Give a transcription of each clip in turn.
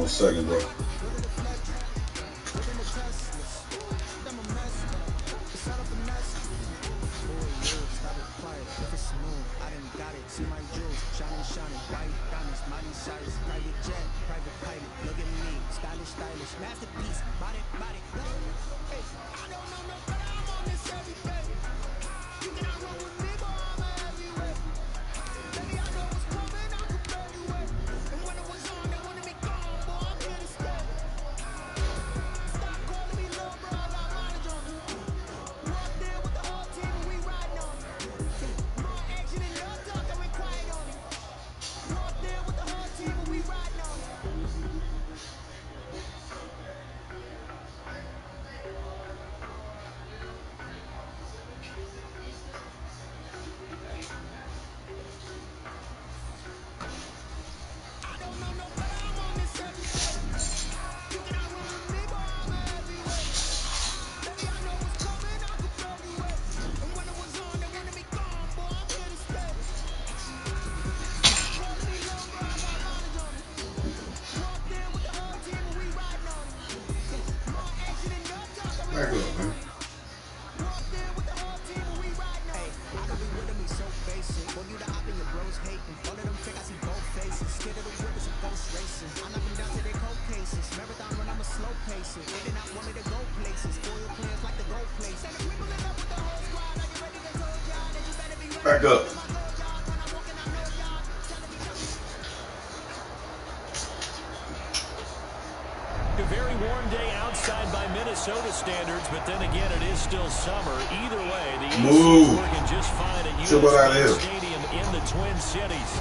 on a second, bro. Back up, man. Back up. A very warm day outside by Minnesota standards, but then again, it is still summer. Either way, the AC is working just fine at US Stadium in the Twin Cities.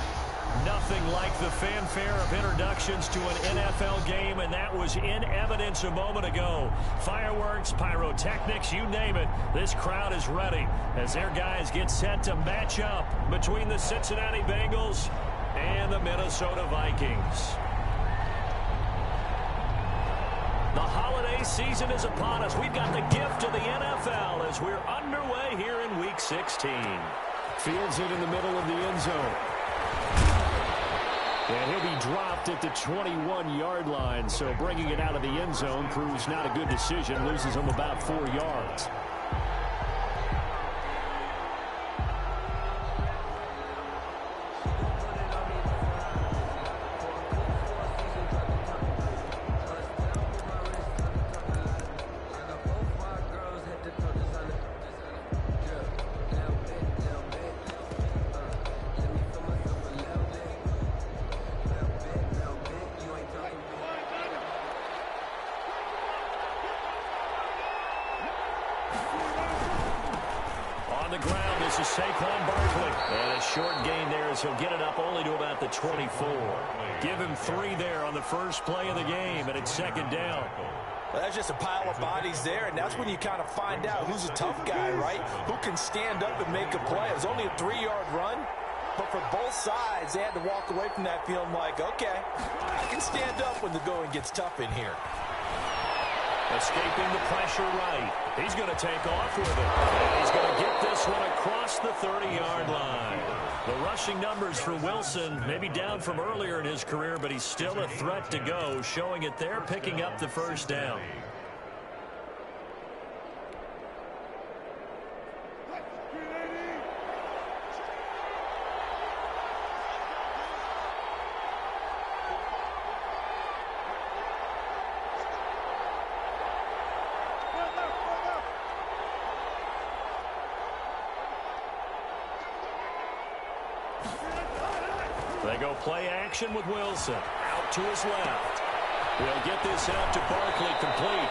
Nothing like the fanfare of introductions to an NFL game, and that was in evidence a moment ago. Fireworks, pyrotechnics, you name it. This crowd is ready as their guys get set to match up between the Cincinnati Bengals and the Minnesota Vikings. The holiday season is upon us. We've got the gift of the NFL as we're underway here in Week 16. Fields it in the middle of the end zone. And he'll be dropped at the 21-yard line, so bringing it out of the end zone proves not a good decision. Loses him about 4 yards. The ground is Saquon Barkley. And a short gain there as he'll get it up only to about the 24. Give him 3 there on the first play of the game, and it's second down. Well, that's just a pile of bodies there, and that's when you kind of find out who's a tough guy, right? Who can stand up and make a play. It was only a 3-yard run, but for both sides, they had to walk away from that feeling like, okay, I can stand up when the going gets tough in here. Escaping the pressure right. He's going to take off with it. And he's going to get this one across the 30-yard line. The rushing numbers for Wilson maybe down from earlier in his career, but he's still a threat to go, showing it there, picking up the first down. They go play action with Wilson. Out to his left. We'll get this out to Barkley complete.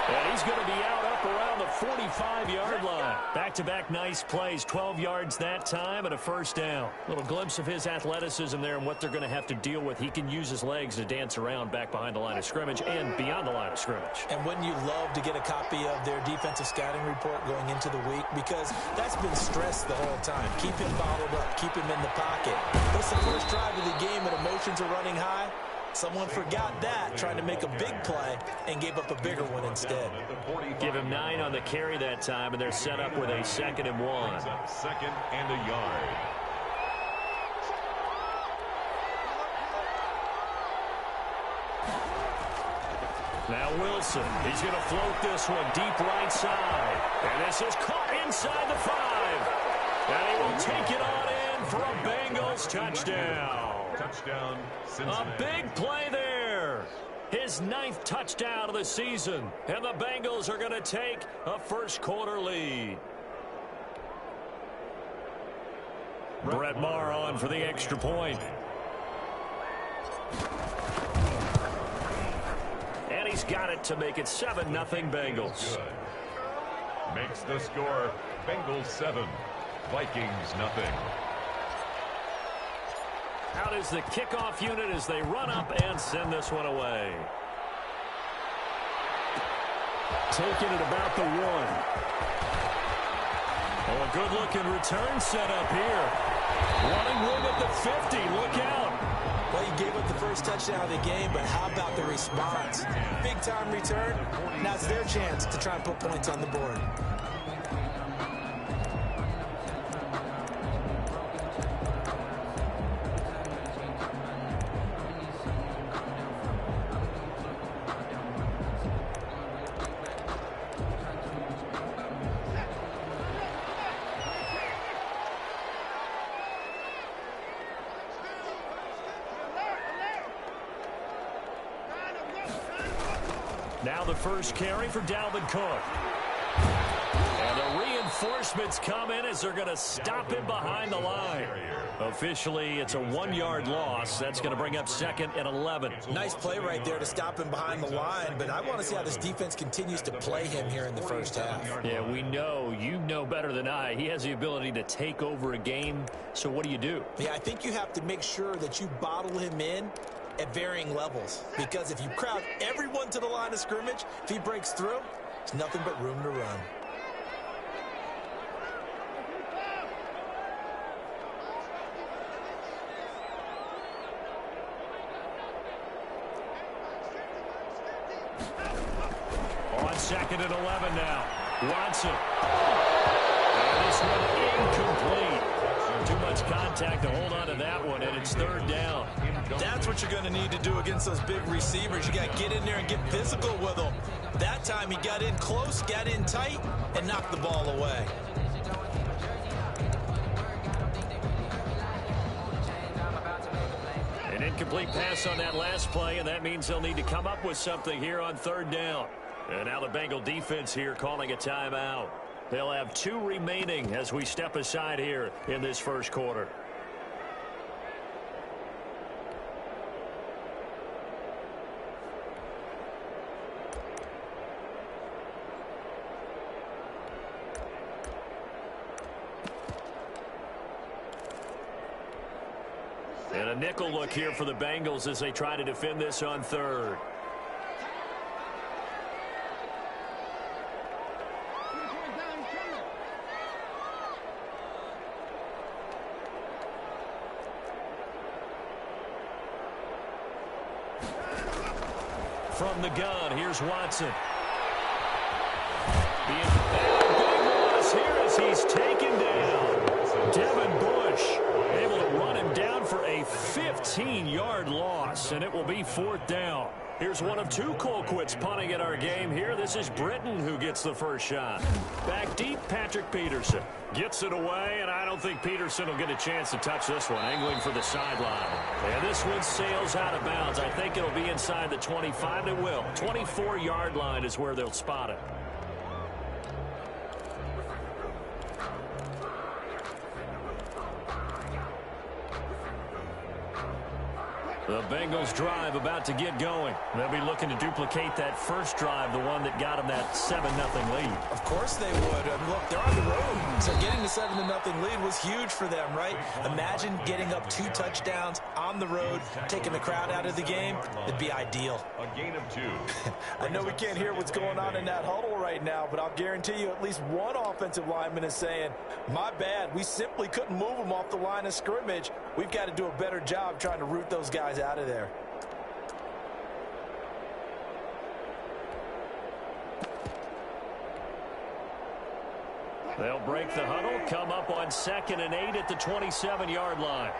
And he's going to be out up around the 45-yard line. Back-to-back nice plays. 12 yards that time and a first down. Little glimpse of his athleticism there and what they're going to have to deal with. He can use his legs to dance around back behind the line of scrimmage and beyond the line of scrimmage. And wouldn't you love to get a copy of their defensive scouting report going into the week? Because that's been stressed the whole time. Keep him bottled up. Keep him in the pocket. It's the first drive of the game and emotions are running high. Someone forgot that, trying to make a big play, and gave up a bigger one instead. Give him 9 on the carry that time, and they're set up with a 2nd and 1. Second and a yard. Now Wilson, he's going to float this one deep right side. And this is caught inside the 5. And he will take it on in for a Bengals touchdown. Touchdown, Cincinnati. A big play there. His 9th touchdown of the season. And the Bengals are going to take a first-quarter lead. Brett Maher on for the extra point. And he's got it to make it 7-0 Bengals. Good. Makes the score Bengals 7, Vikings nothing. Out is the kickoff unit as they run up and send this one away. Taking it about the 1. Oh, a good-looking return set up here. Running room at the 50. Look out. Well, he gave up the first touchdown of the game, but how about the response? Big-time return. Now it's their chance to try and put points on the board. Now the first carry for Dalvin Cook. And the reinforcements come in as they're going to stop him behind the line. Officially, it's a 1-yard loss. That's going to bring up 2nd and 11. Nice play right there to stop him behind the line, but I want to see how this defense continues to play him here in the first half. Yeah, we know. You know better than I. He has the ability to take over a game. So what do? Yeah, I think you have to make sure that you bottle him in at varying levels, because if you crowd everyone to the line of scrimmage, if he breaks through, there's nothing but room to run. On 2nd and 11 now. Watson. And this one incomplete. Too much contact to hold on to that one, and it's 3rd down. That's what you're going to need to do against those big receivers. You got to get in there and get physical with them. That time he got in close, got in tight, and knocked the ball away. An incomplete pass on that last play, and that means they'll need to come up with something here on 3rd down. And now the Bengal defense here calling a timeout. They'll have 2 remaining as we step aside here in this first quarter. And a nickel look here for the Bengals as they try to defend this on 3rd. From the gun, here's Watson. The big loss here as he's taken down. Devin Bush able to run him down for a 15-yard loss, and it will be 4th down. Here's one of 2 Colquitts punting at our game here. This is Britton who gets the first shot. Back deep, Patrick Peterson gets it away, and I don't think Peterson will get a chance to touch this one, angling for the sideline. And this one sails out of bounds. I think it'll be inside the 25. It will. 24-yard line is where they'll spot it. The Bengals drive about to get going. They'll be looking to duplicate that first drive, the one that got them that 7-0 lead. Of course they would. Look, they're on the road, so getting the 7-0 lead was huge for them, right? Imagine getting up 2 touchdowns on the road, taking the crowd out of the game. It'd be ideal. A gain of 2. I know we can't hear what's going on in that huddle right now, but I'll guarantee you at least one offensive lineman is saying, my bad, we simply couldn't move them off the line of scrimmage. We've got to do a better job trying to root those guys out of there. They'll break the huddle, come up on 2nd and 8 at the 27-yard line.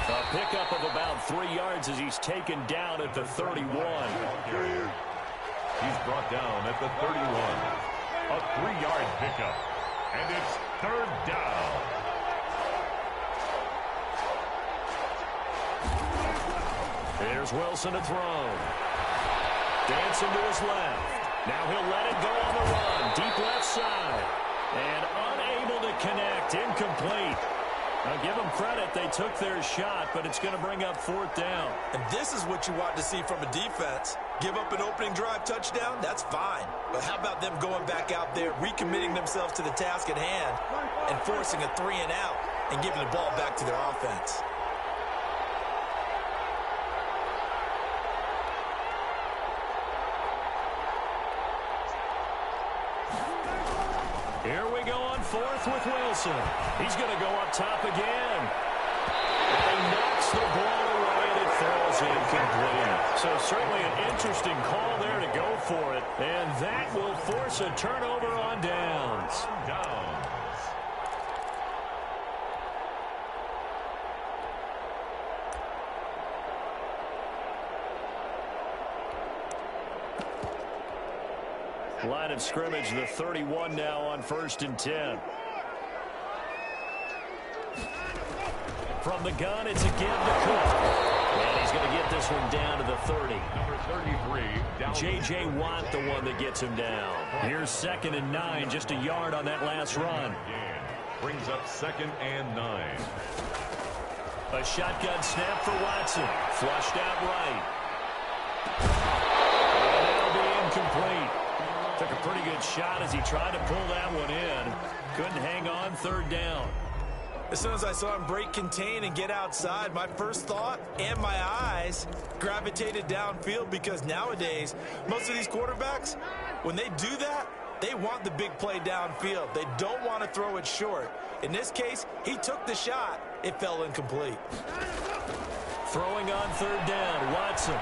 A pickup of about 3 yards as he's taken down at the 31. He's brought down at the 31. A 3-yard pickup. And it's 3rd down. Here's Wilson to throw. Dancing to his left. Now he'll let it go on the run. Deep left side. And unable to connect. Incomplete. Now give them credit. They took their shot, but it's going to bring up 4th down. And this is what you want to see from a defense. Give up an opening drive touchdown, that's fine. But how about them going back out there, recommitting themselves to the task at hand, and forcing a 3 and out, and giving the ball back to their offense. Here we go on 4th with Wilson. He's going to go up top again. And he knocks the ball away, and it falls incomplete. So certainly an interesting call there to go for it. And that will force a turnover on downs. Line of scrimmage, the 31 now on 1st and 10. From the gun, it's a give to Cook. And he's going to get this one down to the 30. Number 33. J.J. Watt, the one that gets him down. Here's 2nd and 9, just a yard on that last run. Brings up 2nd and 9. A shotgun snap for Watson. Flushed out right. And that'll be incomplete. Took a pretty good shot as he tried to pull that one in. Couldn't hang on, 3rd down. As soon as I saw him break contain and get outside, my first thought and my eyes gravitated downfield, because nowadays, most of these quarterbacks, when they do that, they want the big play downfield. They don't want to throw it short. In this case, he took the shot. It fell incomplete. Throwing on 3rd down, Watson.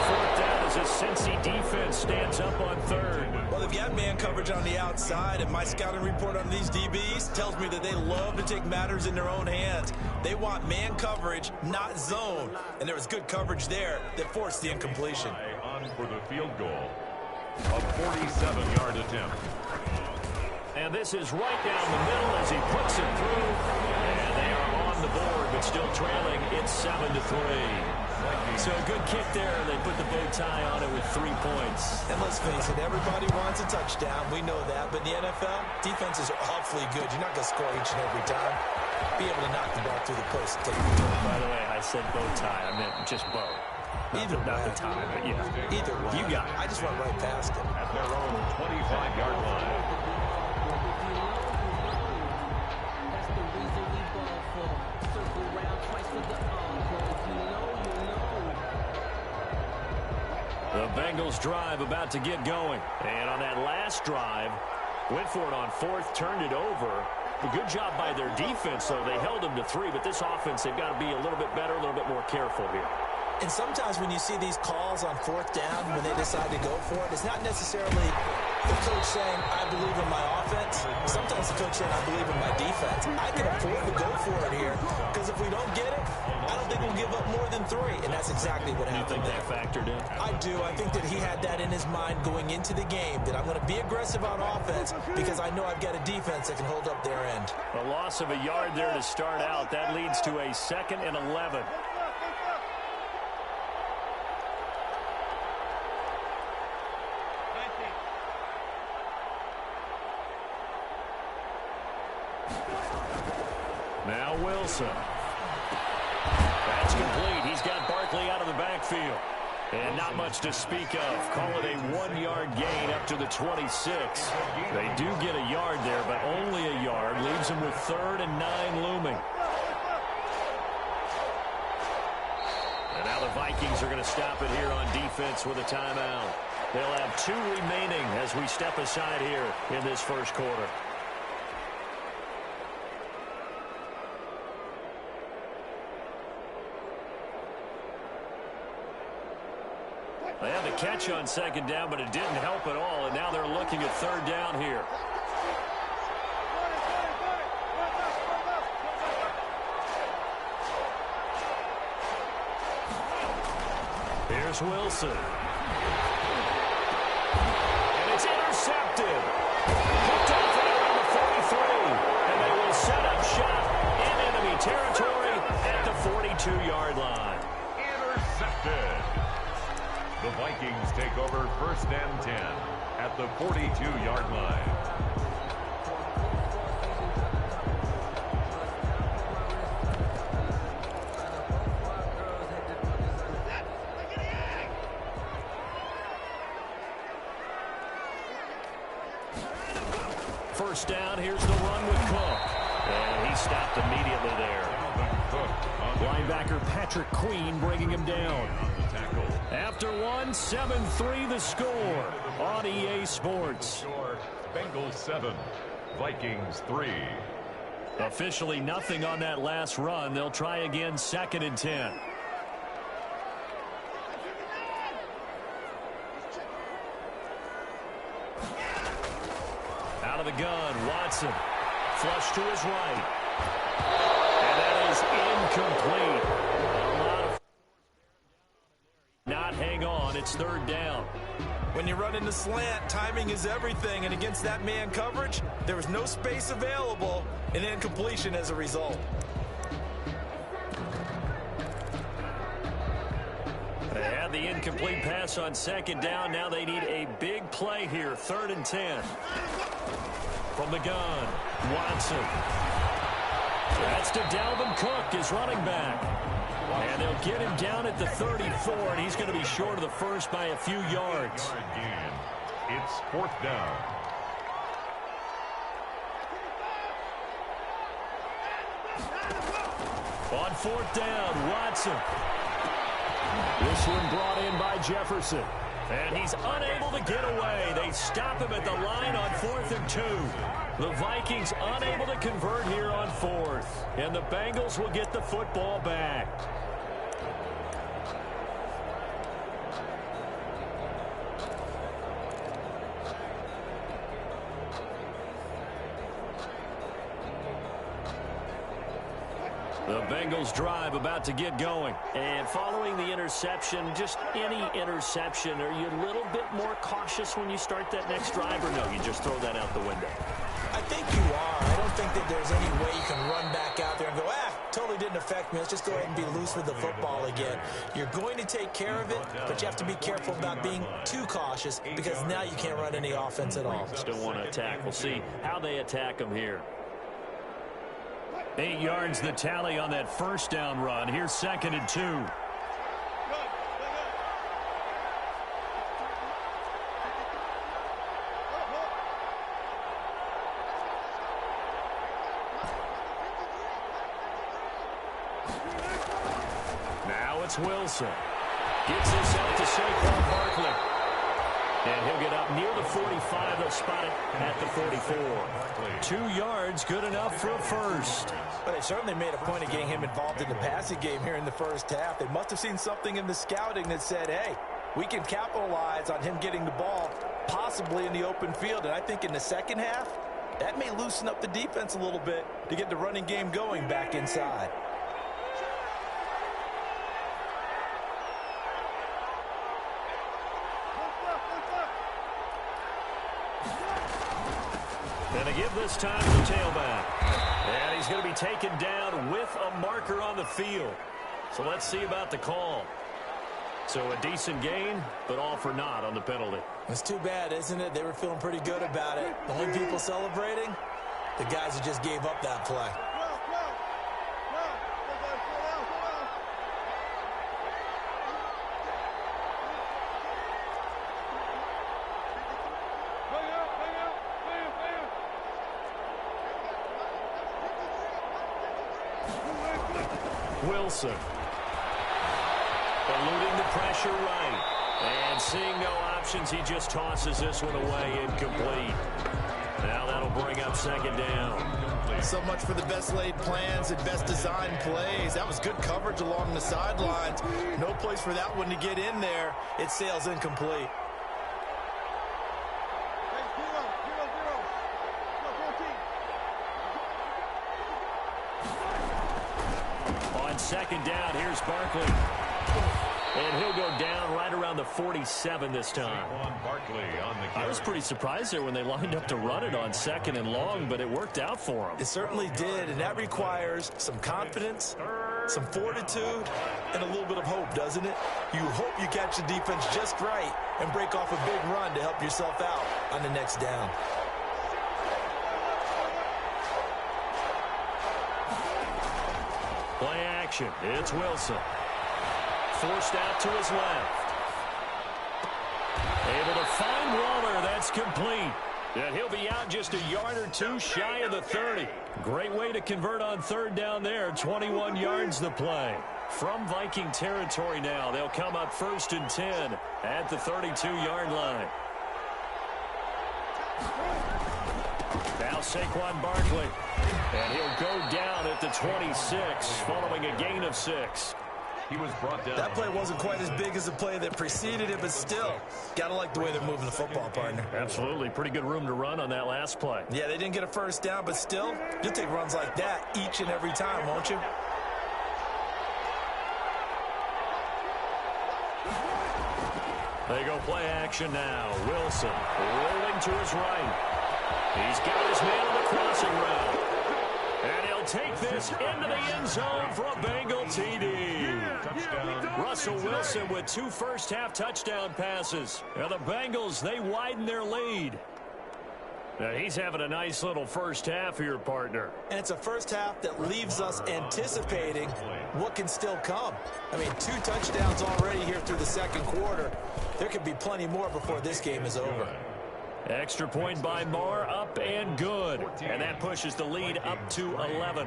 4th down as a Cincy defense stands up on 3rd. Well, they've got man coverage on the outside, and my scouting report on these DBs tells me that they love to take matters in their own hands. They want man coverage, not zone. And there was good coverage there that forced the incompletion. On for the field goal. A 47-yard attempt. And this is right down the middle as he puts it through. And they are on the board, but still trailing. It's 7-3. So a good kick there. They put the bow tie on it with 3 points. And let's face it, everybody wants a touchdown. We know that. But in the NFL, defenses are awfully good. You're not going to score each and every time. Be able to knock the ball through the post and take the turn. By the way, I said bow tie. I meant just bow. Either way. Not the tie, but yeah. Either way. You got it. I just went right past it. At their own 25-yard line. The Bengals drive about to get going. And on that last drive, went for it on 4th, turned it over. A good job by their defense, though. They held them to 3, but this offense, they've got to be a little bit better, a little bit more careful here. And sometimes when you see these calls on 4th down, when they decide to go for it, it's not necessarily the coach saying, I believe in my offense. Sometimes the coach saying, I believe in my defense. I can afford to go for it here, because if we don't get it, I don't think we'll give up more than 3. And that's exactly what happened. You think that factored in? I do. I think that he had that in his mind going into the game, that I'm going to be aggressive on offense because I know I've got a defense that can hold up their end. A loss of a yard there to start out. That leads to a 2nd and 11. Now Wilson. That's complete. He's got Barkley out of the backfield. And not much to speak of. Call it a 1-yard gain up to the 26. They do get a yard there, but only a yard. Leaves them with 3rd and 9 looming. And now the Vikings are going to stop it here on defense with a timeout. They'll have 2 remaining as we step aside here in this first quarter. They had the catch on 2nd down, but it didn't help at all, and now they're looking at 3rd down here. Here's Wilson. And it's intercepted. Picked off right around the 43. And they will set up shop in enemy territory at the 42-yard line. Intercepted. The Vikings take over 1st and 10 at the 42-yard line. First down, here's the run with Cook. And he stopped immediately there. Linebacker Patrick Queen bringing him down. After one, 7-3 the score on EA Sports. Bengals 7, Vikings 3. Officially nothing on that last run. They'll try again 2nd and 10. Out of the gun, Watson. Flush to his right. And that is incomplete. A lot of not hang on. It's 3rd down. When you run into slant, timing is everything. And against that man coverage, there was no space available. And incompletion as a result. They had the incomplete pass on 2nd down. Now they need a big play here. 3rd and 10. From the gun, Watson. That's to Dalvin Cook, his running back. And they'll get him down at the 34, and he's going to be short of the first by a few yards. It's 4th down. On 4th down, Watson. This one brought in by Jefferson. And he's unable to get away. They stop him at the line on 4th and 2. The Vikings unable to convert here on 4th. And the Bengals will get the football back. The Bengals drive about to get going. And following the interception, just any interception, are you a little bit more cautious when you start that next drive, or no, you just throw that out the window? I think you are. I don't think that there's any way you can run back out there and go, totally didn't affect me. Let's just go ahead and be loose with the football again. You're going to take care of it, but you have to be careful about being too cautious because now you can't run any offense at all. Still want to attack. We'll see how they attack them here. 8 yards the tally on that 1st down run. Here's 2nd and 2. Now it's Wilson. Gets this out to Saquon Barkley. And he'll get up near the 45. They'll spot it at the 44. 2 yards, good enough for a first. But they certainly made a point of getting him involved in the passing game here in the first half. They must have seen something in the scouting that said, hey, we can capitalize on him getting the ball possibly in the open field. And I think in the second half, that may loosen up the defense a little bit to get the running game going back inside. And to give this time to the tailback. And he's going to be taken down with a marker on the field. So let's see about the call. So a decent gain, but all for naught on the penalty. It's too bad, isn't it? They were feeling pretty good about it. The only people celebrating, the guys who just gave up that play. Wilson. Eluding the pressure right. And seeing no options, he just tosses this one away incomplete. Now that'll bring up 2nd down. So much for the best laid plans and best designed plays. That was good coverage along the sidelines. No place for that one to get in there. It sails incomplete. On 2nd down, here's Barkley. And he'll go down right around the 47 this time. I was pretty surprised there when they lined up to run it on 2nd and long, but it worked out for them. It certainly did, and that requires some confidence, some fortitude, and a little bit of hope, doesn't it? You hope you catch the defense just right and break off a big run to help yourself out on the next down. Play action. It's Wilson. Forced out to his left. Able to find Waller. That's complete. And he'll be out just a yard or two shy of the 30. Great way to convert on 3rd down there. 21 yards the play. From Viking territory now, they'll come up 1st and 10 at the 32-yard line. Now Saquon Barkley. And he'll go down at the 26 following a gain of 6. He was brought down. That play wasn't quite as big as the play that preceded it, but still, gotta like the way they're moving the football, partner. Absolutely. Pretty good room to run on that last play. Yeah, they didn't get a 1st down, but still, you'll take runs like that each and every time, won't you? They go play action now. Wilson rolling to his right. He's got his man on the crossing route. And he'll take this into the end zone for a Bengal TD. Russell Wilson with 2 first-half touchdown passes. And the Bengals, they widen their lead. Now he's having a nice little first half here, partner. And it's a first half that leaves us anticipating what can still come. I mean, 2 touchdowns already here through the 2nd quarter. There could be plenty more before this game is over. Extra point by Marr, up and good. And that pushes the lead up to 11.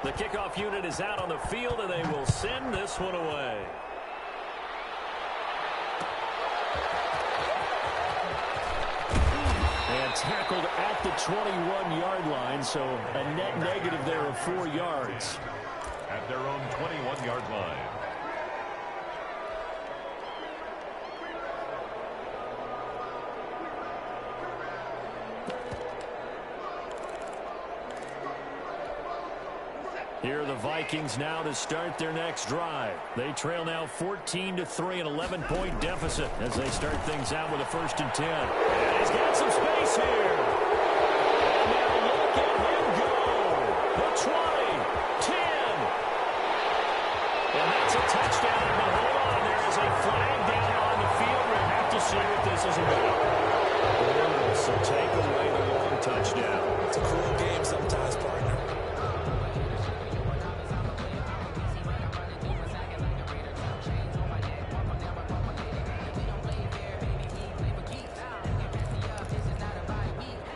The kickoff unit is out on the field, and they will send this one away. And tackled at the 21-yard line, so a net negative there of 4 yards. At their own 21-yard line. Here are the Vikings now to start their next drive. They trail now 14-3, an 11-point deficit as they start things out with a 1st and 10. And he's got some space here. And now look at him go. The 20, 10. And that's a touchdown. But hold on, there is a flag down on the field. We'll have to see what this is about. So take away the long touchdown. It's a cruel game sometimes, partner.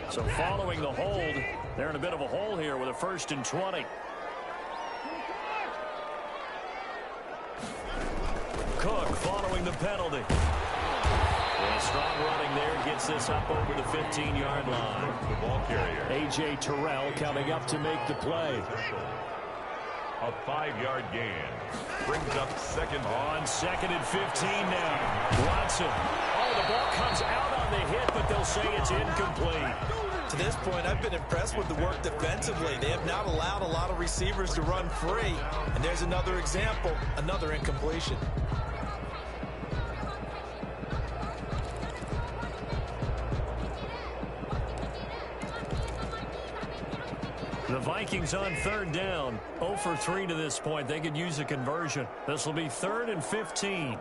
So following the hold, they're in a bit of a hole here with a 1st and 20. Cook following the penalty. And strong running there gets this up over the 15-yard line. The ball carrier. A.J. Terrell coming up to make the play. A 5-yard gain. Brings up 2nd. On 2nd and 15 now. Watson. Oh, the ball comes out on the hit, but they'll say it's incomplete. To this point, I've been impressed with the work defensively. They have not allowed a lot of receivers to run free. And there's another example, another incompletion. The Vikings on 3rd down. 0 for 3 to this point. They could use a conversion. This will be 3rd and 15.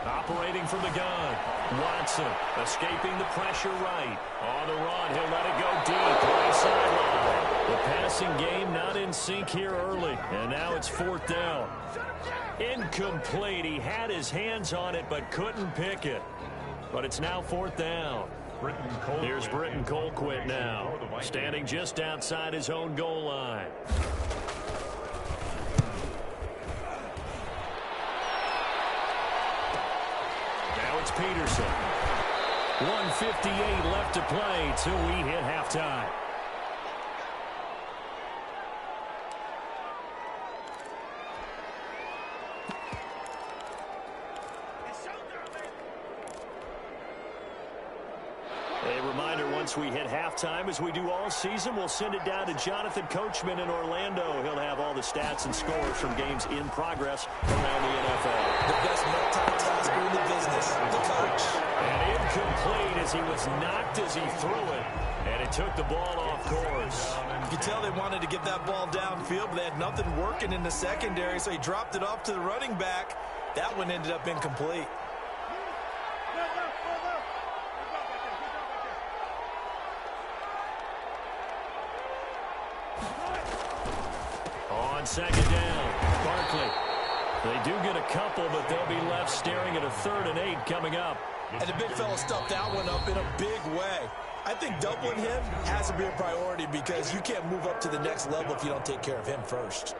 Operating from the gun. Watson escaping the pressure right. On the run, he'll let it go deep. Right sideline. The passing game not in sync here early. And now it's 4th down. Incomplete. He had his hands on it but couldn't pick it. But it's now 4th down. Here's Britton Colquitt now, standing just outside his own goal line. Now it's Peterson. 1:58 left to play till we hit halftime. reminder, once we hit halftime, as we do all season, we'll send it down to Jonathan Coachman in Orlando. He'll have all the stats and scores from games in progress around the NFL. The best multitasker in the business, the coach. And incomplete as he was knocked as he threw it. And it took the ball off course. You can tell they wanted to get that ball downfield, but they had nothing working in the secondary, so he dropped it off to the running back. That one ended up incomplete. On second down, Barkley. They do get a couple, but they'll be left staring at a 3rd and 8 coming up. And the big fella stuffed that one up in a big way. I think doubling him has to be a priority because you can't move up to the next level if you don't take care of him first.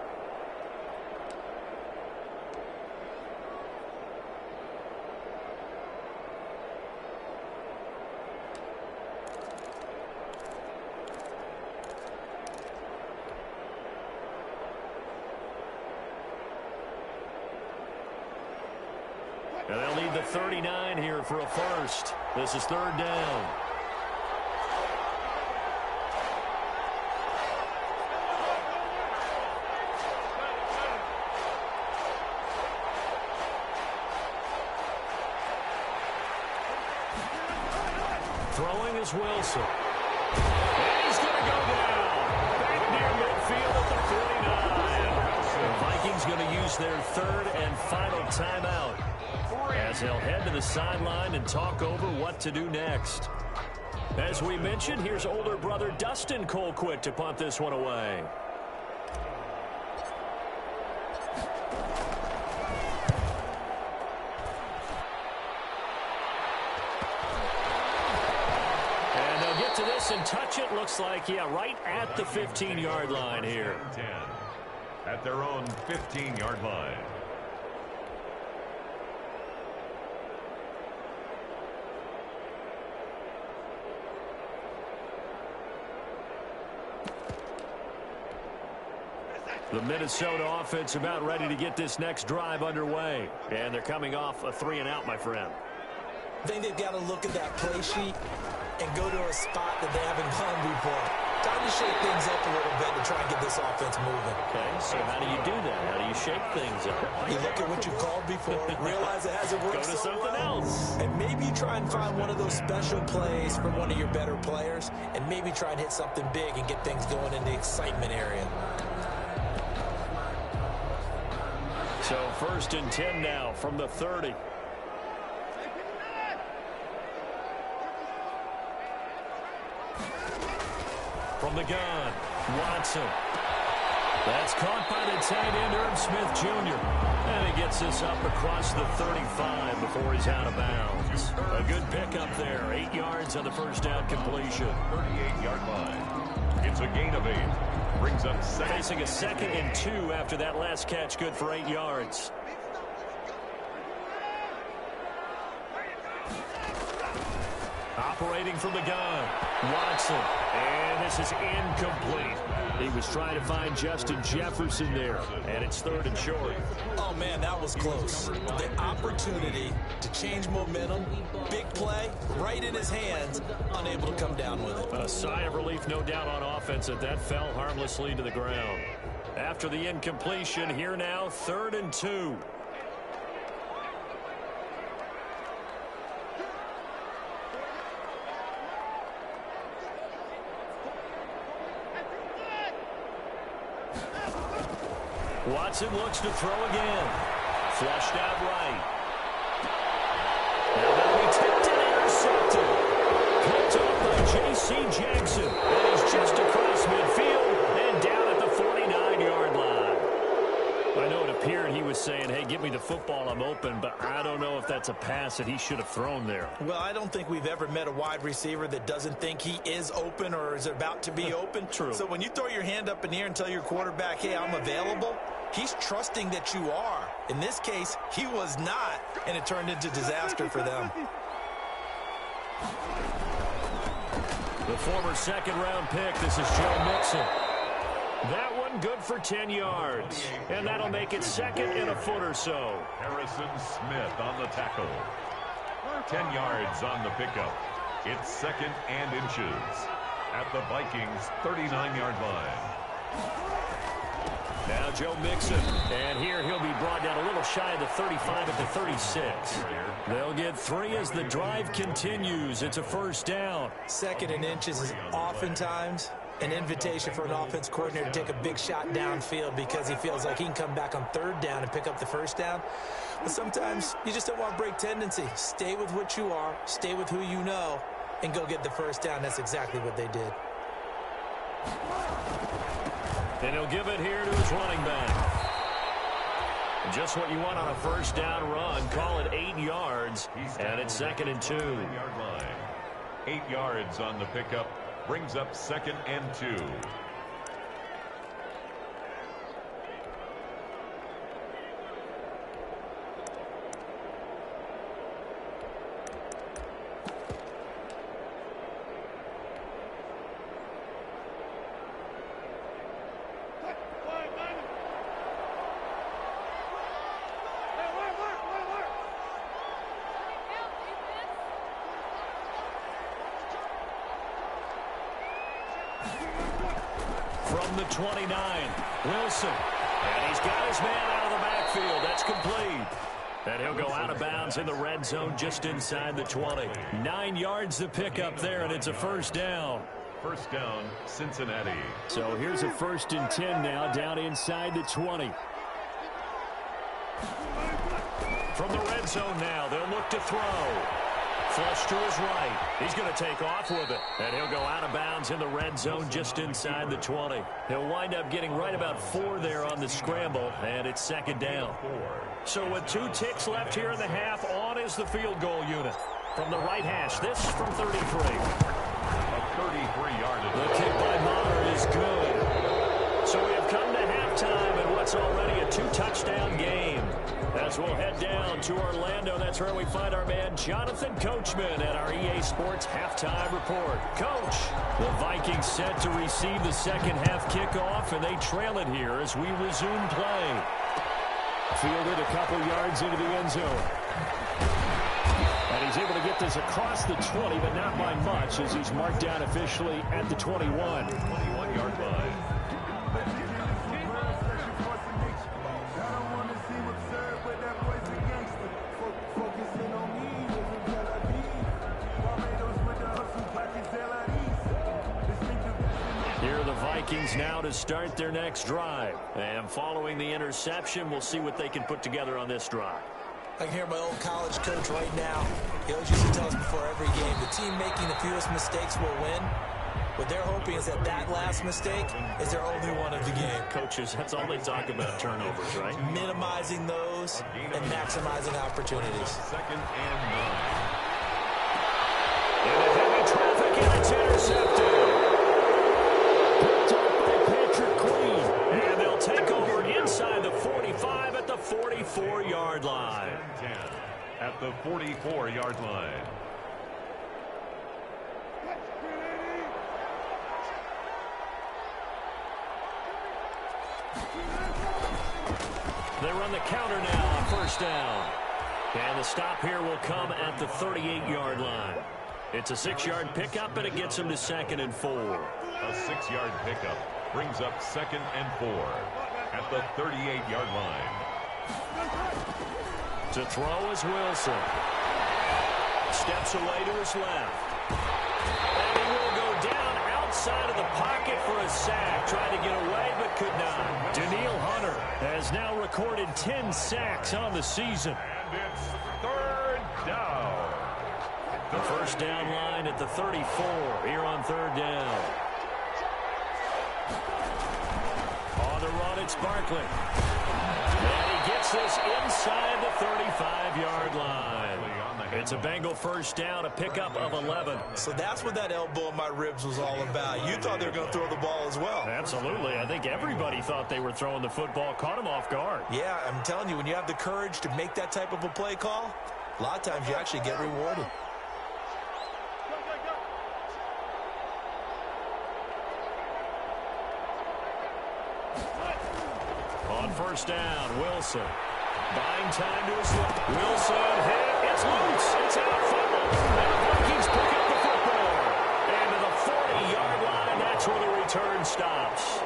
And they'll need the 39 here for a first. This is 3rd down. Throwing is Wilson. And he's going to go down. Back near midfield at the 49. The Vikings going to use their 3rd and final timeout, as they'll head to the sideline and talk over what to do next. As we mentioned, here's older brother Dustin Colquitt to punt this one away. And they'll get to this and touch it. Looks like, yeah, right at the 15-yard line here. 10 at their own 15-yard line. The Minnesota offense about ready to get this next drive underway. And they're coming off a 3-and-out, my friend. I think they've got to look at that play sheet and go to a spot that they haven't gone before. Time to shake things up a little bit to try and get this offense moving. Okay, so how do you do that? How do you shake things up? You look at what you called before, realize it hasn't worked Go to so something well, else. and maybe you try and find one of those special plays from one of your better players, and maybe try and hit something big and get things going in the excitement area. So 1st and 10 now from the 30. From the gun, Watson. That's caught by the tight end, Herb Smith Jr. And he gets this up across the 35 before he's out of bounds. A good pickup there. 8 yards on the first down completion. 38-yard line. It's a gain of 8. Brings up second. Facing a 2nd and 2 after that last catch, good for 8 yards. Operating from the gun, Watson. And this is incomplete. He was trying to find Justin Jefferson there, and it's 3rd and short. Oh, man, that was close. The opportunity to change momentum, big play, right in his hands, unable to come down with it. A sigh of relief, no doubt, on offense that fell harmlessly to the ground. After the incompletion, here now, 3rd and 2. Watson looks to throw again. Flushed out right. Now that'll be tipped and intercepted. Picked off by J.C. Jackson. And he's just across midfield and down at the 49-yard line. I know it appeared he was saying, hey, give me the football, I'm open, but I don't know if that's a pass that he should have thrown there. Well, I don't think we've ever met a wide receiver that doesn't think he is open or is about to be open. True. So when you throw your hand up in the air and tell your quarterback, hey, I'm available, he's trusting that you are. In this case, he was not, and it turned into disaster for them. The former second-round pick, this is Joe Mixon. That one good for 10 yards. And that'll make it 2nd and a foot or so. Harrison Smith on the tackle. 10 yards on the pickup. It's 2nd and inches at the Vikings' 39-yard line. Now Joe Mixon, and here he'll be brought down a little shy of the 35 at the 36. They'll get 3 as the drive continues. It's a first down. 2nd and inches is oftentimes an invitation for an offense coordinator to take a big shot downfield because he feels like he can come back on 3rd down and pick up the first down. But sometimes you just don't want break tendency. Stay with what you are, stay with who you know, and go get the first down. That's exactly what they did. And he'll give it here to his running back. Just what you want on a first down run. Call it 8 yards, and it's 2nd and 2. 8-yard line. 8 yards on the pickup. Brings up 2nd and 2. From the 29, Wilson. And he's got his man out of the backfield. That's complete. And he'll go out of bounds in the red zone just inside the 20. 9 yards to pick up there, and it's a first down. First down, Cincinnati. So here's a 1st and 10 now, down inside the 20. From the red zone now, they'll look to throw. Flush to his right. He's going to take off with it. And he'll go out of bounds in the red zone just inside the 20. He'll wind up getting right about 4 there on the scramble, and it's 2nd down. So with 2 ticks left here in the half, on is the field goal unit. From the right hash, this from 33. A 33-yard attempt. The kick by Maher is good. So we have come to halftime in what's already a 2-touchdown game. As we'll head down to Orlando, that's where we find our man Jonathan Coachman at our EA Sports Halftime Report. Coach, the Vikings set to receive the second half kickoff, and they trail it here as we resume play. Fielded a couple yards into the end zone. And he's able to get this across the 20, but not by much, as he's marked down officially at the 21. 21-yard line. Here are the Vikings now to start their next drive. And following the interception, we'll see what they can put together on this drive. I can hear my old college coach right now. He always used to tell us before every game, the team making the fewest mistakes will win. What they're hoping is that that last mistake is their only one of the game. Coaches, that's all they talk about, turnovers, right? Minimizing those and maximizing opportunities. 2nd and 9. Into heavy traffic, and it's intercepted. Picked up by Patrick Queen. And they'll take over inside the 45 at the 44-yard line. 10 at the 44-yard line. They run the counter now on first down. And the stop here will come at the 38-yard line. It's a 6-yard pickup, and it gets them to 2nd and 4. A 6-yard pickup brings up 2nd and 4 at the 38-yard line. To throw is Wilson. Steps away to his left. And he will go down outside of the pocket for a sack. Tried to get away, but could not. Daniil Hunter has now recorded 10 sacks on the season. And it's 3rd down. The first down line at the 34 here on 3rd down. On the run, it's Barkley. And he gets this inside the 35-yard line. It's a Bengal first down, a pickup of 11. So that's what that elbow in my ribs was all about. You thought they were going to throw the ball as well. Absolutely. I think everybody thought they were throwing the football, caught him off guard. Yeah, I'm telling you, when you have the courage to make that type of a play call, a lot of times you actually get rewarded. On first down, Wilson. Buying time to his left. Wilson hit. It's loose. It's out. Fumble. And the Vikings pick up the football. return stops.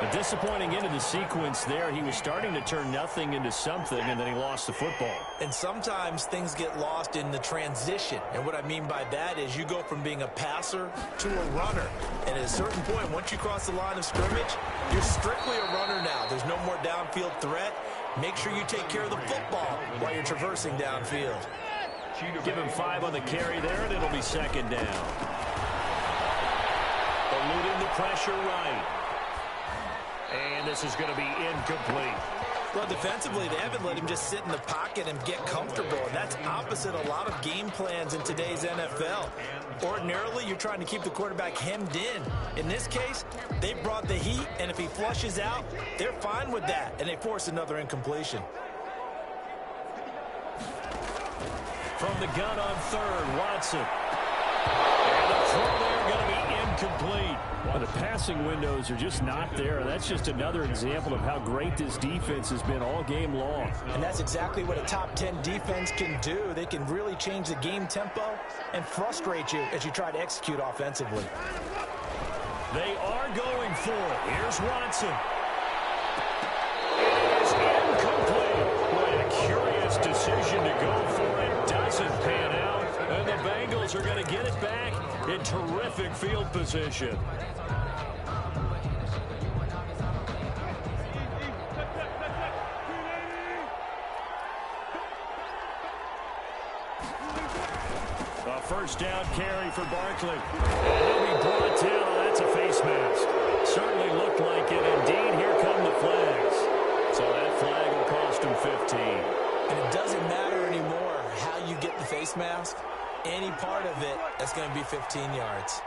A disappointing end of the sequence there. He was starting to turn nothing into something, and then he lost the football. And sometimes things get lost in the transition. And what I mean by that is you go from being a passer to a runner. And at a certain point, once you cross the line of scrimmage, you're strictly a runner now. There's no more downfield threat. Make sure you take care of the football while you're traversing downfield. Give him 5 on the carry there, and it'll be second down. Eluding the pressure right. And this is going to be incomplete. Well, defensively, they haven't let him just sit in the pocket and get comfortable. And that's opposite a lot of game plans in today's NFL. Ordinarily, you're trying to keep the quarterback hemmed in. In this case, they brought the heat, and if he flushes out, they're fine with that, and they force another incompletion. From the gun on third, Watson. And the throw there going to be incomplete. Well, the passing windows are just not there. That's just another example of how great this defense has been all game long. And that's exactly what a top 10 defense can do. They can really change the game tempo and frustrate you as you try to execute offensively. They are going for it. Here's Watson. It is incomplete. Boy, a curious decision to go for it. Doesn't pan out. And the Bengals are going to get it back in terrific field position. A first down carry for Barkley. And he'll be brought down. Oh, that's a face mask. Certainly looked like it. Indeed, here come the flags. So that flag will cost him 15. And it doesn't matter anymore how you get the face mask. Any part of it, that's going to be 15 yards.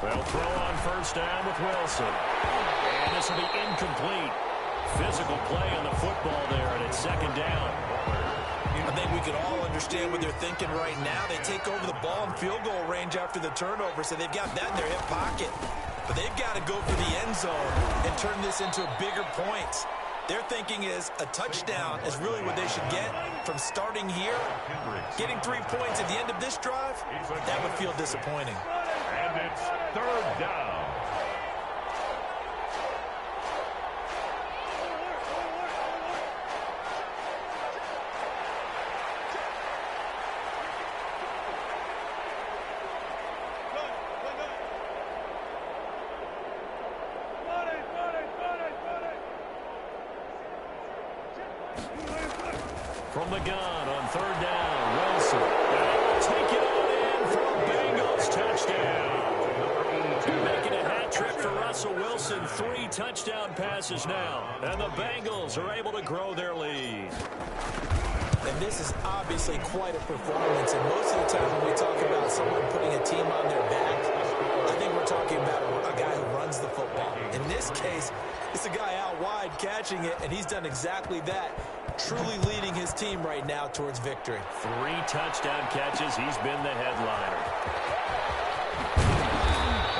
They'll throw on first down with Wilson. And this will be incomplete. Physical play on the football there, and it's second down. I think we could all understand what they're thinking right now. They take over the ball in field goal range after the turnover, so they've got that in their hip pocket. But they've got to go for the end zone and turn this into a bigger point. Their thinking is a touchdown is really what they should get from starting here. Getting 3 points at the end of this drive, that would feel disappointing. And it's third down. From the gun on third down, Wilson. And will take it on in for a Bengals touchdown. Making a hat trick for Russell Wilson. 3 touchdown passes now. And the Bengals are able to grow their lead. And this is obviously quite a performance. And most of the time when we talk about someone putting a team on their back, I think we're talking about a guy who runs the football. In this case, it's a guy out wide catching it, and he's done exactly that. Truly leading his team right now towards victory. 3 touchdown catches. He's been the headliner.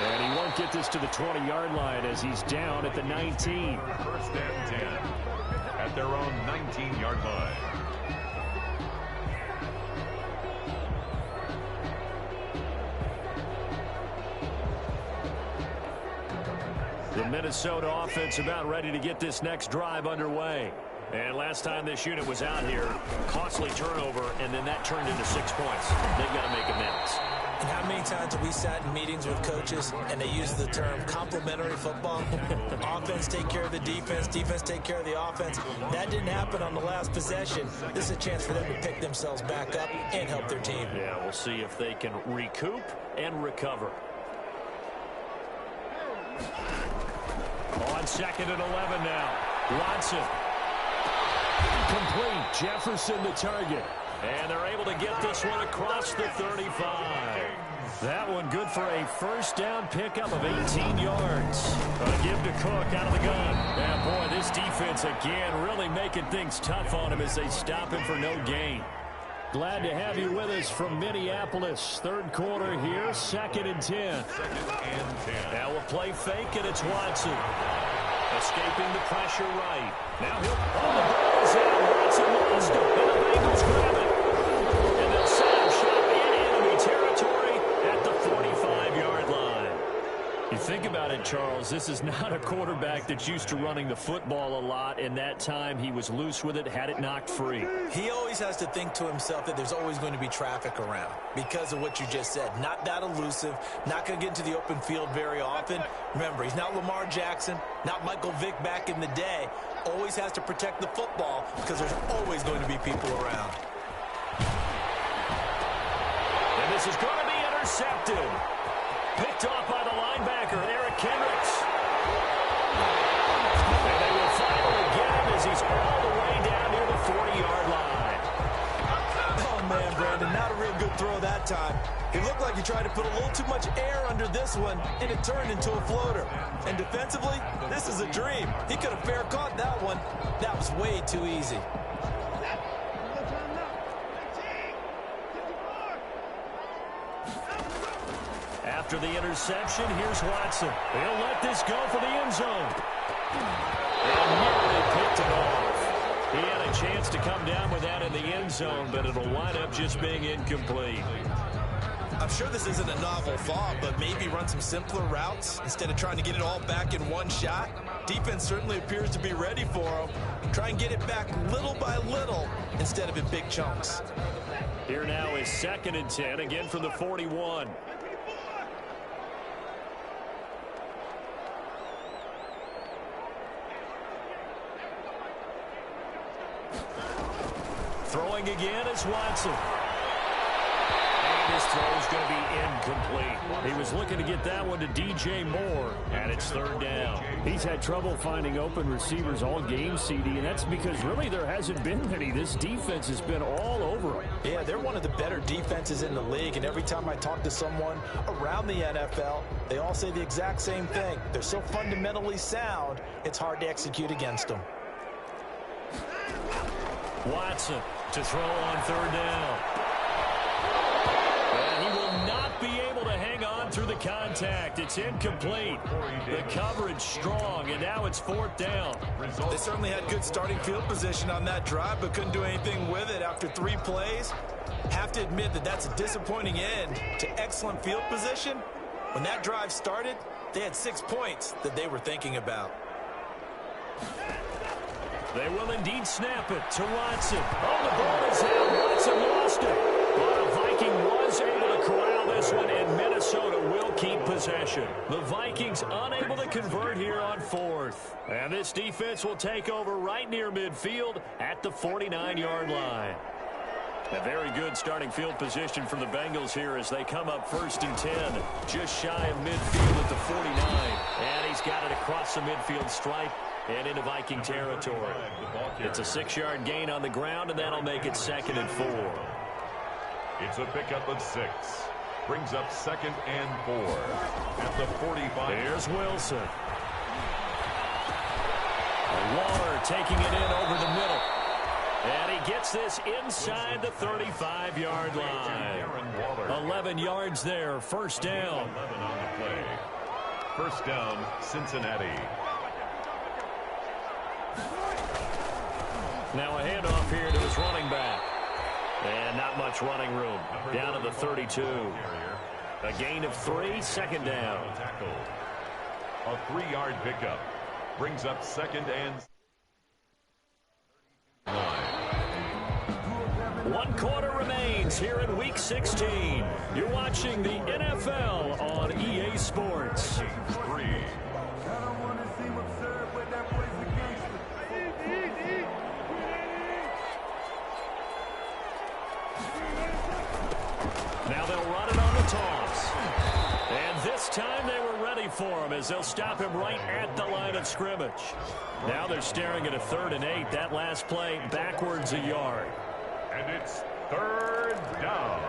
And he won't get this to the 20-yard line as he's down at the 19. First and 10 at their own 19-yard line. The Minnesota offense about ready to get this next drive underway. And last time this unit was out here, costly turnover, and then that turned into 6 points. They've got to make amends. And how many times have we sat in meetings with coaches and they use the term complementary football? Offense take care of the defense, defense take care of the offense. That didn't happen on the last possession. This is a chance for them to pick themselves back up and help their team. Yeah, we'll see if they can recoup and recover. On second and 11 now. Watson. Complete. Jefferson the target. And they're able to get this one across the 35. That one good for a first down pickup of 18 yards. A give to Cook out of the gun. And boy, this defense again really making things tough on him as they stop him for no gain. Glad to have you with us from Minneapolis. Third quarter here, second and 10. Now we'll play fake, and it's Watson. Escaping the pressure right. Now he'll... Oh, the ball is out. Watson lost it. And the Bengals Charles, this is not a quarterback that's used to running the football a lot, and that time he was loose with it, had it knocked free. He always has to think to himself that there's always going to be traffic around because of what you just said. Not that elusive, not going to get into the open field very often. Remember, he's not Lamar Jackson, not Michael Vick back in the day. Always has to protect the football because there's always going to be people around. And this is going to be intercepted. Picked off by the linebacker, Eric Kendricks. And they will finally get him as he's all the way down near the 40-yard line. Oh, man, Brandon, not a real good throw that time. It looked like he tried to put a little too much air under this one, and it turned into a floater. And defensively, this is a dream. He could have fair caught that one. That was way too easy. After the interception, here's Watson. He'll let this go for the end zone. And nearly picked it off. He had a chance to come down with that in the end zone, but it'll wind up just being incomplete. I'm sure this isn't a novel thought, but maybe run some simpler routes instead of trying to get it all back in one shot. Defense certainly appears to be ready for him. Try and get it back little by little instead of in big chunks. Here now is 2nd and 10, again from the 41. Throwing again is Watson. And his throw is going to be incomplete. He was looking to get that one to DJ Moore, and it's 3rd down. He's had trouble finding open receivers all game, CD, and that's because really there hasn't been many. This defense has been all over them. Yeah, they're one of the better defenses in the league, and every time I talk to someone around the NFL, they all say the exact same thing. They're so fundamentally sound, it's hard to execute against them. Watson to throw on 3rd down. And he will not be able to hang on through the contact. It's incomplete. The coverage strong, and now it's 4th down. They certainly had good starting field position on that drive, but couldn't do anything with it after 3 plays. Have to admit that that's a disappointing end to excellent field position. When that drive started, they had 6 points that they were thinking about. They will indeed snap it to Watson. Oh, the ball is out. Watson lost it. Well, the Viking was able to corral this one, and Minnesota will keep possession. The Vikings unable to convert here on 4th. And this defense will take over right near midfield at the 49-yard line. A very good starting field position for the Bengals here as they come up 1st and 10. Just shy of midfield at the 49. And he's got it across the midfield stripe and into Viking territory. It's a 6-yard gain on the ground, and that'll make it 2nd and 4. It's a pickup of 6. Brings up 2nd and 4 at the 45. Here's Wilson. Waller taking it in over the middle. And he gets this inside the 35-yard line. 11 yards there, 1st down. 11 on the play. 1st down, Cincinnati. Now a handoff here to his running back. And not much running room. Down to the 32. A gain of 3, 2nd down. A 3-yard pickup. Brings up 2nd and 9. 1 quarter remains here in Week 16. You're watching the NFL on EA Sports. 3. Now they'll run it on the toss. And this time they were ready for him as they'll stop him right at the line of scrimmage. Now they're staring at a 3rd and 8. That last play backwards a yard. And it's 3rd down.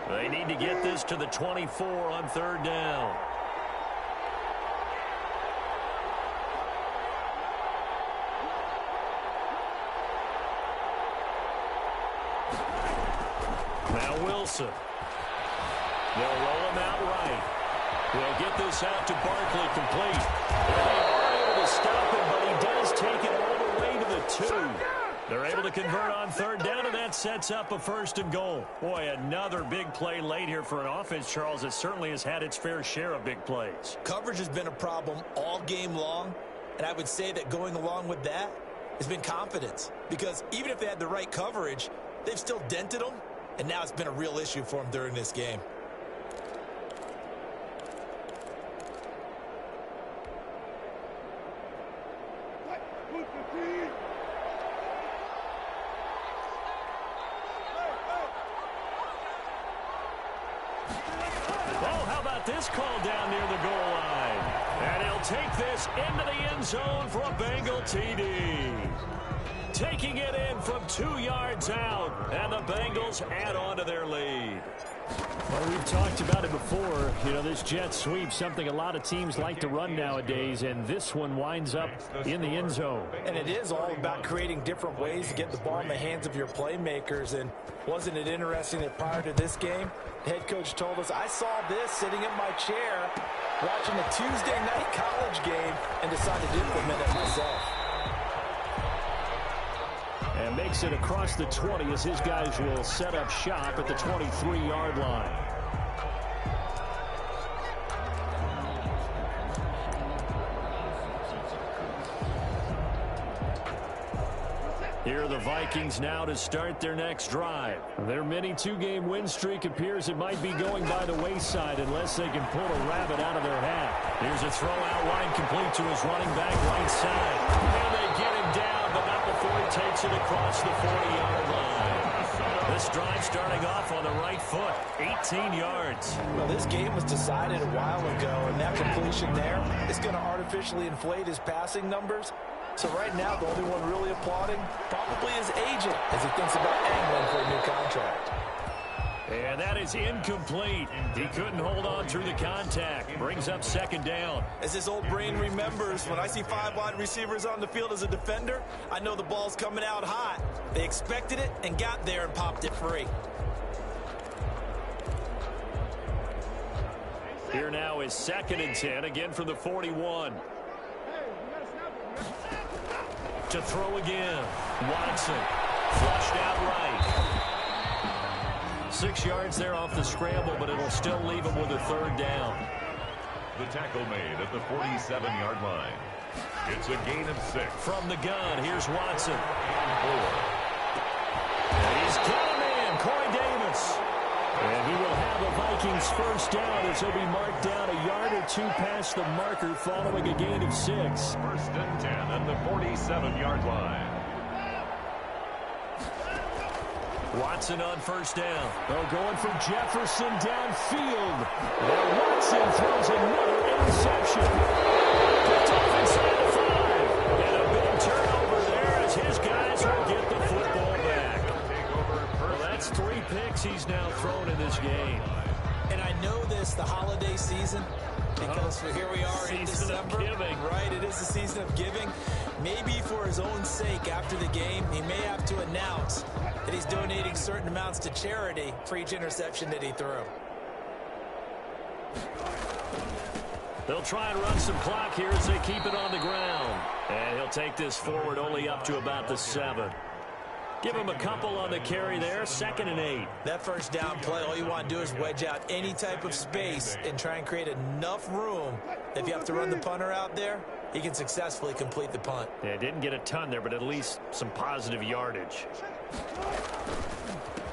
They need to get this to the 24 on 3rd down. Now Wilson. They'll roll him out right. They'll get this out to Barkley complete. They are able to stop him, but he does take it all the way to the 2. They're able to convert on third down, and that sets up a 1st and goal. Boy, another big play late here for an offense, Charles, that certainly has had its fair share of big plays. Coverage has been a problem all game long, and I would say that going along with that has been confidence. Because even if they had the right coverage, they've still dented them, and now it's been a real issue for them during this game. This call down near the goal line. And he'll take this into the end zone for a Bengal TD. Taking it in from 2 yards out. And the Bengals add on to their lead. Well, we've talked about it before. You know, this jet sweep, something a lot of teams like to run nowadays, and this one winds up in the end zone. And it is all about creating different ways to get the ball in the hands of your playmakers. And wasn't it interesting that prior to this game, the head coach told us, I saw this sitting in my chair watching a Tuesday night college game and decided to implement it myself. And makes it across the 20 as his guys will set up shop at the 23-yard line. Here are the Vikings now to start their next drive. Their mini 2-game win streak appears it might be going by the wayside unless they can pull a rabbit out of their hat. Here's a throw out wide complete to his running back right side. And they get him down, but not before he takes it across the 40-yard line. This drive starting off on the right foot, 18 yards. Well, this game was decided a while ago, and that completion there is going to artificially inflate his passing numbers. So right now, the only one really applauding probably his agent as he thinks about angling for a new contract. And that is incomplete. He couldn't hold on through the contact. Brings up 2nd down. As his old brain remembers, when I see 5 wide receivers on the field as a defender, I know the ball's coming out hot. They expected it and got there and popped it free. Here now is 2nd and 10, again from the 41. To throw again. Watson. Flushed out right. 6 yards there off the scramble, but it'll still leave him with a 3rd down. The tackle made at the 47-yard line. It's a gain of 6. From the gun, here's Watson. And he's got him in, Corey Davis. And he will have a Vikings 1st down as he'll be marked down a yard or 2 past the marker following a gain of 6. 1st and 10 at the 47-yard line. Watson on 1st down. Oh, going for Jefferson downfield. And Watson throws another interception. Picked off inside the 5. And a big turnover there as his guys will get the football back. Well, that's 3 picks he's now thrown in this game. And I know this, the holiday season, because here we are in December. Right, it is the season of giving. Maybe for his own sake after the game, he may have to announce that he's donating certain amounts to charity for each interception that he threw. They'll try and run some clock here as they keep it on the ground. And he'll take this forward only up to about the 7. Give him a couple on the carry there, 2nd and 8. That 1st down play, all you want to do is wedge out any type of space and try and create enough room that if you have to run the punter out there, he can successfully complete the punt. Yeah, didn't get a ton there, but at least some positive yardage.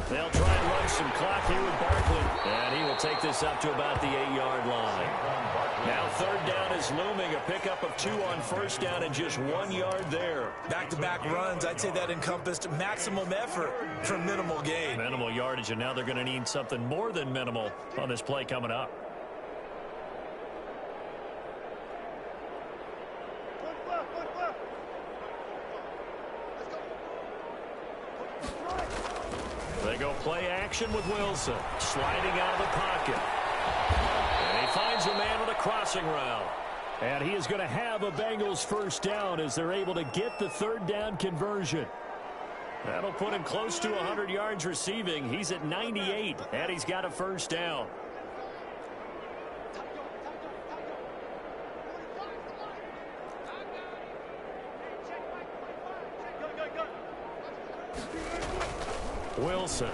They'll try and run some clock here with Barkley. And he will take this up to about the 8-yard line. Now 3rd down is looming. A pickup of 2 on 1st down and just 1 yard there. Back-to-back runs, I'd say that encompassed maximum effort for minimal gain. Minimal yardage, and now they're going to need something more than minimal on this play coming up. They go play action with Wilson, sliding out of the pocket. And he finds a man with a crossing route. And he is going to have a Bengals 1st down as they're able to get the 3rd down conversion. That'll put him close to 100 yards receiving. He's at 98, and he's got a 1st down. Wilson.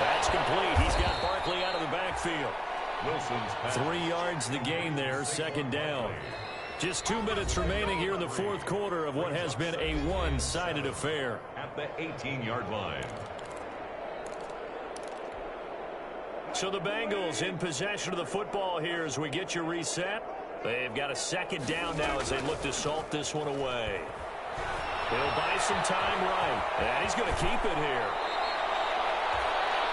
That's complete. He's got Barkley out of the backfield. Wilson's pass. 3 yards the gain there, second down. Just 2 minutes remaining here in the fourth quarter of what has been a one-sided affair. At the 18-yard line. So the Bengals in possession of the football here as we get you reset. They've got a second down now as they look to salt this one away. He'll buy some time right. And he's going to keep it here.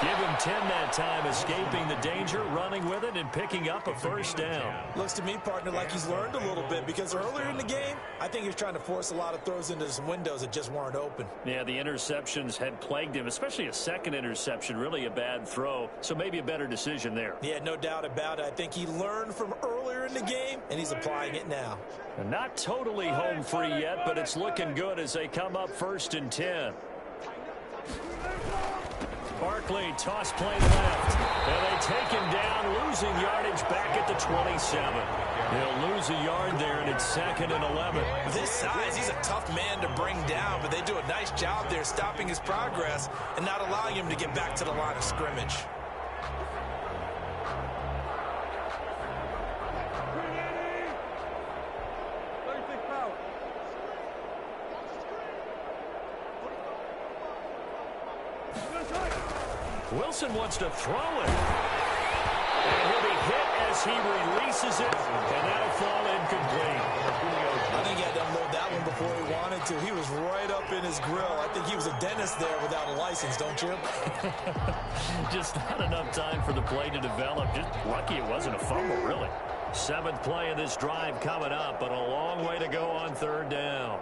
Give him 10 that time, escaping the danger, running with it, and picking up a first down. Looks to me, partner, like he's learned a little bit because earlier in the game, I think he was trying to force a lot of throws into some windows that just weren't open. Yeah, the interceptions had plagued him, especially a second interception, really a bad throw. So maybe a better decision there. Yeah, no doubt about it. I think he learned from earlier in the game, and he's applying it now. And not totally home free yet, but it's looking good as they come up 1st and 10. Barkley, toss play left. And they take him down, losing yardage back at the 27. He'll lose a yard there, and it's 2nd and 11. With his size, he's a tough man to bring down, but they do a nice job there stopping his progress and not allowing him to get back to the line of scrimmage. Wilson wants to throw it. And he'll be hit as he releases it, and that'll fall incomplete. I think he had to unload that one before he wanted to. He was right up in his grill. I think he was a dentist there without a license, don't you? Just not enough time for the play to develop. Just lucky it wasn't a fumble, really. 7th play of this drive coming up, but a long way to go on 3rd down.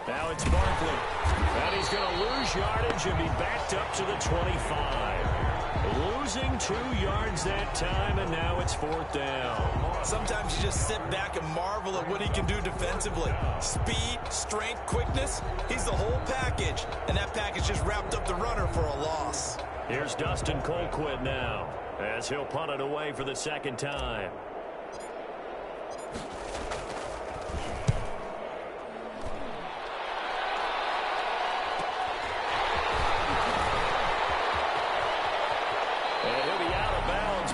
Now it's Barkley. And he's going to lose yardage and be backed up to the 25. Losing 2 yards that time, and now it's 4th down. Sometimes you just sit back and marvel at what he can do defensively. Speed, strength, quickness. He's the whole package. And that package just wrapped up the runner for a loss. Here's Dustin Colquitt now as he'll punt it away for the 2nd time.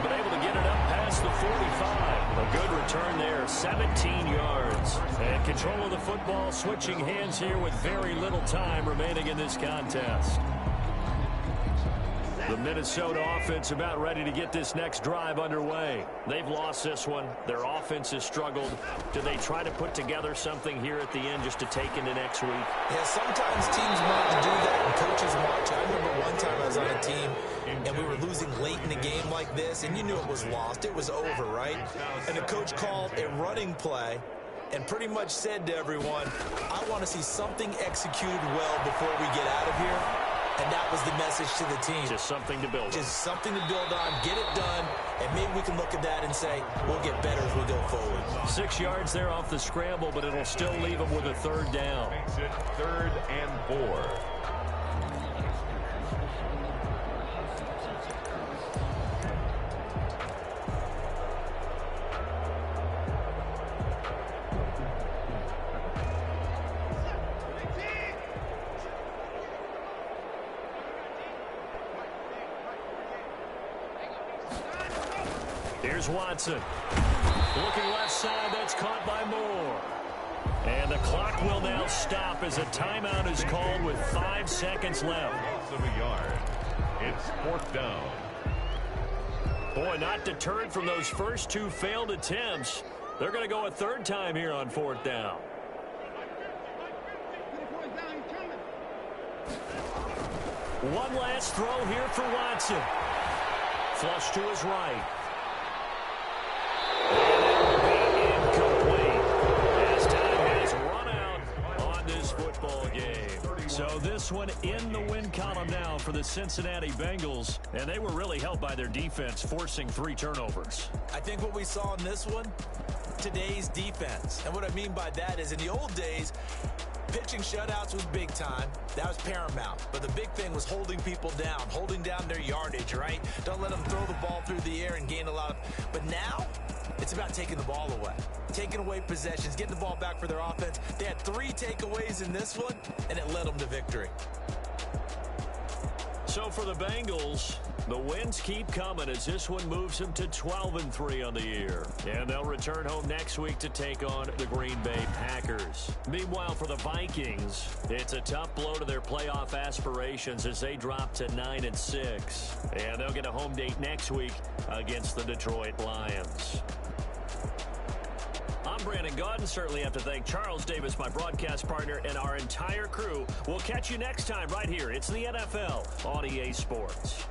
But able to get it up past the 45. A good return there, 17 yards. And control of the football, switching hands here with very little time remaining in this contest. The Minnesota offense about ready to get this next drive underway. They've lost this one. Their offense has struggled. Do they try to put together something here at the end just to take into next week? Yeah, sometimes teams want to do that and coaches want to. I remember one time I was on a team and we were losing late in the game like this, and you knew it was lost. It was over, right? And the coach called a running play and pretty much said to everyone, I want to see something executed well before we get out of here. And that was the message to the team. Just something to build on. Just something to build on, get it done, and maybe we can look at that and say, we'll get better as we go forward. 6 yards there off the scramble, but it'll still leave them with a 3rd down. Makes it 3rd and 4. Here's Watson. Looking left side, that's caught by Moore. And the clock will now stop as a timeout is called with 5 seconds left. Loss of a yard. It's 4th down. Boy, not deterred from those first 2 failed attempts. They're going to go a 3rd time here on 4th down. One last throw here for Watson. Flush to his right. So this one in the win column now for the Cincinnati Bengals. And they were really helped by their defense, forcing 3 turnovers. I think what we saw in this one, today's defense. And what I mean by that is in the old days, Pitching shutouts was big time. That was paramount. But the big thing was holding people down, holding down their yardage, right? Don't let them throw the ball through the air and gain a lot of... But now, it's about taking the ball away. Taking away possessions, getting the ball back for their offense. They had 3 takeaways in this one, and it led them to victory. So for the Bengals, the wins keep coming as this one moves them to 12-3 on the year. And they'll return home next week to take on the Green Bay Packers. Meanwhile, for the Vikings, it's a tough blow to their playoff aspirations as they drop to 9-6. And they'll get a home date next week against the Detroit Lions. I'm Brandon Gaudin. Certainly have to thank Charles Davis, my broadcast partner, and our entire crew. We'll catch you next time right here. It's the NFL on EA Sports.